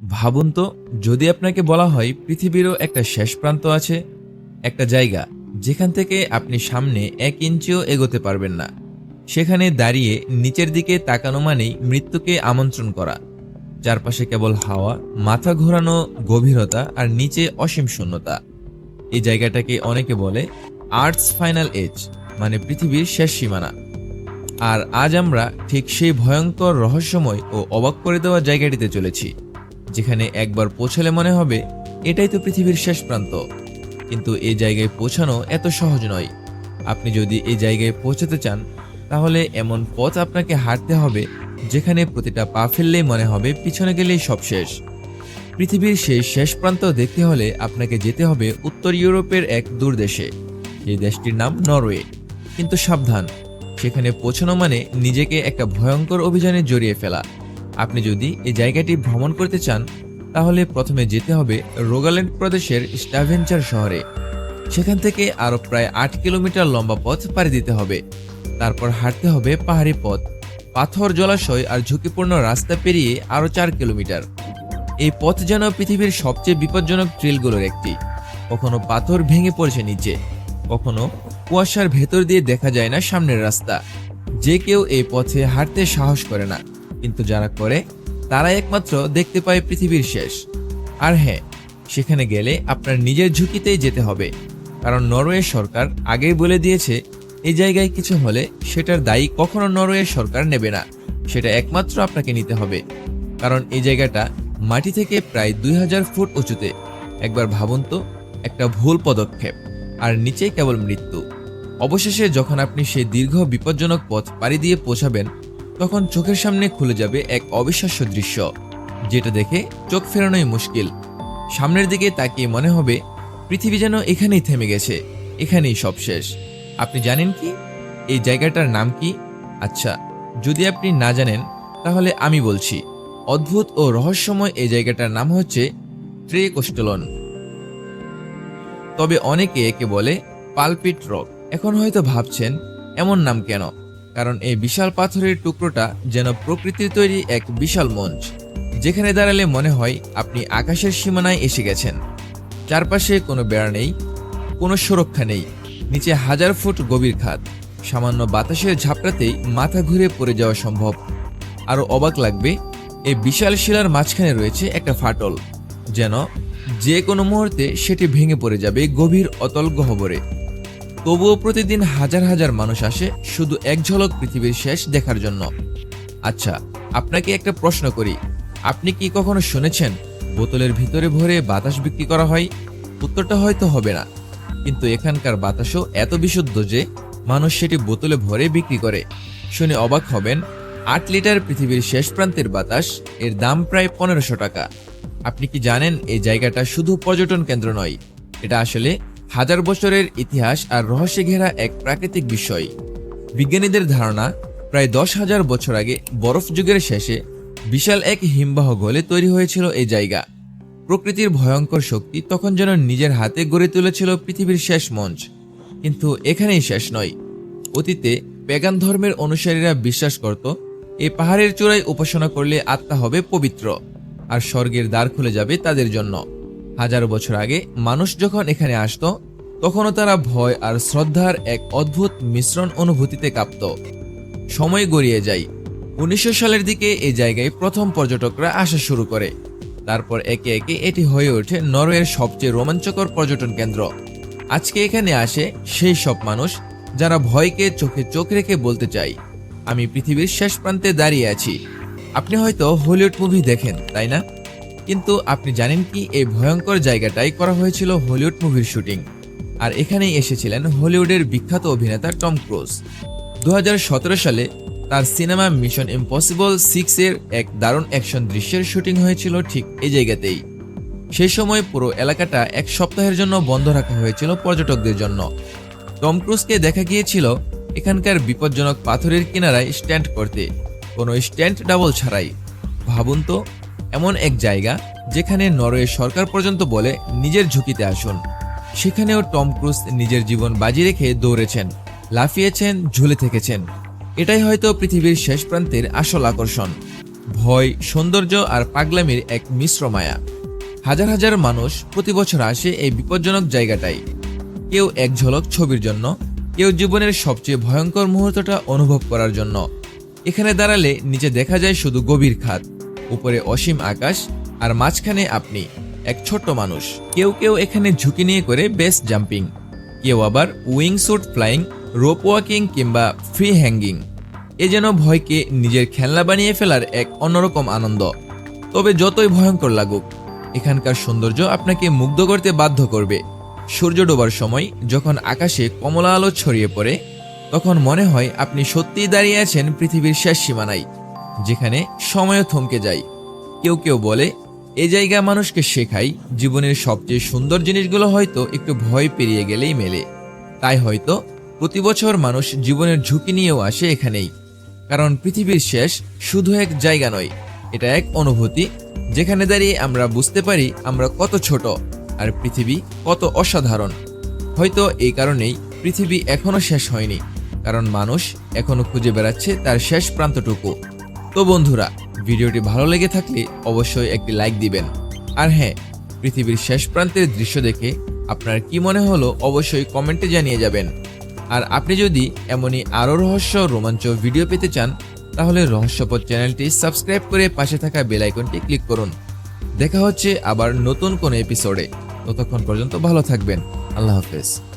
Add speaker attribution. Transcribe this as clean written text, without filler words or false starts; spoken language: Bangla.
Speaker 1: ভাবুন তো, যদি আপনাকে বলা হয় পৃথিবীরও একটা শেষ প্রান্ত আছে, একটা জায়গা যেখান থেকে আপনি সামনে 1 ইঞ্চিও এগোতে পারবেন না। সেখানে দাঁড়িয়ে নিচের দিকে তাকানো মানেই মৃত্যুকে আমন্ত্রণ করা। চারপাশে কেবল হাওয়া, মাথা ঘোরানো গভীরতা আর নিচে অসীম শূন্যতা। এই জায়গাটাকে অনেকে বলে আর্থস ফাইনাল এজ, মানে পৃথিবীর শেষ সীমানা। আর আজ আমরা ঠিক সেই ভয়ঙ্কর, রহস্যময় ও অবাক করে দেওয়া জায়গাটিতে চলেছি, যেখানে একবার পৌঁছালে মনে হবে এটাই তো পৃথিবীর শেষ প্রান্ত। কিন্তু এই জায়গায় পৌঁছানো এত সহজ নয়। আপনি যদি এই জায়গায় পৌঁছাতে চান, তাহলে এমন পথ আপনাকে হাঁটতে হবে যেখানে প্রতিটা পা ফেললেই মনে হবে পিছনে গেলেই সব শেষ। পৃথিবীর সেই শেষ প্রান্ত দেখতে হলে আপনাকে যেতে হবে উত্তর ইউরোপের এক দূর দেশে। এই দেশটির নাম নরওয়ে। কিন্তু সাবধান, সেখানে পৌঁছানো মানে নিজেকে একটা ভয়ঙ্কর অভিযানে জড়িয়ে ফেলা। আপনি যদি এই জায়গাটি ভ্রমণ করতে চান, তাহলে প্রথমে যেতে হবে রোগাল্যান্ড প্রদেশের স্টাভেঞ্চার শহরে। সেখান থেকে আরও প্রায় 8 কিলোমিটার লম্বা পথ পাড়ি দিতে হবে। তারপর হাঁটতে হবে পাহাড়ি পথ, পাথর, জলাশয় আর ঝুঁকিপূর্ণ রাস্তা পেরিয়ে আরও 4 কিলোমিটার। এই পথ যেন পৃথিবীর সবচেয়ে বিপজ্জনক ট্রেলগুলোর একটি। কখনো পাথর ভেঙে পড়ছে নিচে, কখনো কুয়াশার ভেতর দিয়ে দেখা যায় না সামনের রাস্তা। যে কেউ এই পথে হাঁটতে সাহস করে না, কিন্তু যারা করে তারা একমাত্র দেখতে পায় পৃথিবীর শেষ। আর হ্যাঁ, সেখানে গেলে আপনার নিজের ঝুঁকিতেই যেতে হবে, কারণ নরওয়ে সরকার আগেই বলে দিয়েছে এই জায়গায় কিছু হলে সেটার দায়ী কখনো নরওয়ে সরকার নেবে না, সেটা একমাত্র আপনাকে নিতে হবে। কারণ এই জায়গাটা মাটি থেকে প্রায় 2000 ফুট উঁচুতে। একবার ভাবুন তো, একটা ভুল পদক্ষেপ আর নিচেই কেবল মৃত্যু। অবশেষে যখন আপনি সেই দীর্ঘ বিপজ্জনক পথ পাড়ি দিয়ে পৌঁছাবেন, তখন চোখের সামনে খুলে যাবে এক অবিশ্বাস্য দৃশ্য, যেটা দেখে চোখ ফেরানোই মুশকিল। সামনের দিকে তাকিয়ে মনে হবে পৃথিবী যেন এখানেই থেমে গেছে, এখানেই সব শেষ। আপনি জানেন কি এই জায়গাটার নাম কি? আচ্ছা, যদি আপনি না জানেন, তাহলে আমি বলছি। অদ্ভুত ও রহস্যময় এই জায়গাটার নাম হচ্ছে ট্রে কোস্টলন। তবে অনেকে একে বলে পালপিট রক। এখন হয়তো ভাবছেন এমন নাম কেন? কারণ এই বিশাল পাথরের টুকরোটা যেন প্রকৃতির তৈরি এক বিশাল মঞ্চ, যেখানে দাঁড়ালে মনে হয় আপনি আকাশের সীমানায় এসে গেছেন। চারপাশে কোনো বেড়া নেই, কোনো সুরক্ষা নেই, নিচে 1000 ফুট গভীর খাদ। সামান্য বাতাসের ঝাপটাতেই মাথা ঘুরে পড়ে যাওয়া সম্ভব। আরও অবাক লাগবে, এই বিশাল শিলার মাঝখানে রয়েছে একটা ফাটল, যেন যে কোনো মুহূর্তে সেটি ভেঙে পড়ে যাবে গভীর অতল গহ্বরে। তবুও প্রতিদিন হাজার হাজার মানুষ আসে শুধু এক ঝলক পৃথিবীর শেষ দেখার জন্য। আচ্ছা, আপনাকে একটা প্রশ্ন করি, আপনি কি কখনো শুনেছেন বোতলের ভিতরে ভরে বাতাস বিক্রি করা হয়? উত্তরটা হয়তো হবে না, কিন্তু এখানকার বাতাসও এত বিশুদ্ধ যে মানুষ সেটি বোতলে ভরে বিক্রি করে। শুনে অবাক হবেন, 8 লিটার পৃথিবীর শেষ প্রান্তের বাতাস, এর দাম প্রায় 1500 টাকা। আপনি কি জানেন এই জায়গাটা শুধু পর্যটন কেন্দ্র নয়, এটা আসলে হাজার বছরের ইতিহাস আর রহস্যে ঘেরা এক প্রাকৃতিক বিষয়। বিজ্ঞানীদের ধারণা, প্রায় 10,000 বছর আগে বরফ যুগের শেষে বিশাল এক হিমবাহ গলে তৈরি হয়েছিল এই জায়গা। প্রকৃতির ভয়ঙ্কর শক্তি তখন যেন নিজের হাতে গড়ে তুলেছিল পৃথিবীর শেষ মঞ্চ। কিন্তু এখানেই শেষ নয়। অতীতে পেগান ধর্মের অনুসারীরা বিশ্বাস করত এই পাহাড়ের চূড়ায় উপাসনা করলে আত্মা হবে পবিত্র আর স্বর্গের দ্বার খুলে যাবে তাদের জন্য। হাজার বছর আগে মানুষ যখন এখানে আসতো, তখনও তারা ভয় আর শ্রদ্ধার এক অদ্ভুত মিশ্রণ অনুভূতিতে কাঁপত। সময় গড়িয়ে যায়, 1900 সালের দিকে এই জায়গায় প্রথম পর্যটকরা আসা শুরু করে। তারপর একে একে এটি হয়ে ওঠে নরওয়ের সবচেয়ে রোমাঞ্চকর পর্যটন কেন্দ্র। আজকে এখানে আসে সেই সব মানুষ যারা ভয়কে চোখে চোখ রেখে বলতে চায়, আমি পৃথিবীর শেষ প্রান্তে দাঁড়িয়ে আছি। আপনি হয়তো হলিউড মুভি দেখেন, তাই না? কিন্তু আপনি জানেন কি এই ভয়ঙ্কর জায়গাটাই করা হয়েছিল হলিউড মুভির শুটিং। আর এখানেই এসেছিলেন হলিউডের বিখ্যাত অভিনেতা টম ক্রুজ। 2017 সালে তার সিনেমা মিশন ইম্পসিবল 6 এর এক দারুণ অ্যাকশন দৃশ্যের শুটিং হয়েছিল ঠিক এই জায়গাতেই। সেই সময় পুরো এলাকাটা 1 সপ্তাহের জন্য বন্ধ রাখা হয়েছিল পর্যটকদের জন্য। টম ক্রুজকে দেখা গিয়েছিল এখানকার বিপজ্জনক পাথরের কিনারায় স্ট্যান্ড করতে, কোনো স্ট্যান্ড ডাবল ছাড়াই। ভাবুন তো, এমন এক জায়গা যেখানে নরওয়ে সরকার পর্যন্ত বলে নিজের ঝুঁকিতে আসুন, সেখানেও টম ক্রুজ নিজের জীবন বাজি রেখে দৌড়েছেন, লাফিয়েছেন, ঝুলে থেকেছেন। এটাই হয়তো পৃথিবীর শেষ প্রান্তের আসল আকর্ষণ। ভয়, সৌন্দর্য আর পাগলামির এক মিশ্র মায়া। হাজার হাজার মানুষ প্রতি বছর আসে এই বিপজ্জনক জায়গাটায়। কেউ এক ঝলক ছবির জন্য, কেউ জীবনের সবচেয়ে ভয়ঙ্কর মুহূর্তটা অনুভব করার জন্য। এখানে দাঁড়ালে নিচে দেখা যায় শুধু গভীর খাদ, উপরে অসীম আকাশ, আর মাঝখানে আপনি, এক ছোট্ট মানুষ। কেউ কেউ এখানে ঝুঁকি নিয়ে করে বেস জাম্পিং, কেউ আবার উইংস্যুট ফ্লাইং, রোপ ওয়াকিং কিংবা ফ্রি হ্যাঙ্গিং। এ যেন ভয়কে নিজের খেলনা বানিয়ে ফেলার এক অন্যরকম আনন্দ। তবে যতই ভয়ঙ্কর লাগুক, এখানকার সৌন্দর্য আপনাকে মুগ্ধ করতে বাধ্য করবে। সূর্য ডোবার সময় যখন আকাশে কমলা আলো ছড়িয়ে পড়ে, তখন মনে হয় আপনি সত্যিই দাঁড়িয়ে আছেন পৃথিবীর শেষ সীমানায়, যেখানে সময়ও থমকে যায়। কেউ কেউ বলে এই জায়গা মানুষকে শেখায় জীবনের সবচেয়ে সুন্দর জিনিসগুলো হয়তো একটু ভয় পেরিয়ে গেলেই মেলে। তাই হয়তো প্রতি বছর মানুষ জীবনের ঝুঁকি নিয়েও আসে এখানেই। কারণ পৃথিবীর শেষ শুধু এক জায়গা নয়, এটা এক অনুভূতি, যেখানে দাঁড়িয়ে আমরা বুঝতে পারি আমরা কত ছোট আর পৃথিবী কত অসাধারণ। হয়তো এই কারণেই পৃথিবী এখনো শেষ হয়নি, কারণ মানুষ এখনো খুঁজে বেড়াচ্ছে তার শেষ প্রান্তটুকু। তো বন্ধুরা, ভিডিওটি ভালো লেগে থাকলে অবশ্যই একটি লাইক দিবেন। আর হ্যাঁ, পৃথিবীর শেষ প্রান্তের দৃশ্য দেখে আপনার কি মনে হলো অবশ্যই কমেন্টে জানিয়ে যাবেন। আর আপনি যদি এমনই আরও রহস্য রোমাঞ্চ ভিডিও পেতে চান, তাহলে রহস্যপদ চ্যানেলটি সাবস্ক্রাইব করে পাশে থাকা বেল আইকনটি ক্লিক করুন। দেখা হচ্ছে আবার নতুন কোনো এপিসোডে। ততক্ষণ পর্যন্ত ভালো থাকবেন। আল্লাহ হাফেজ।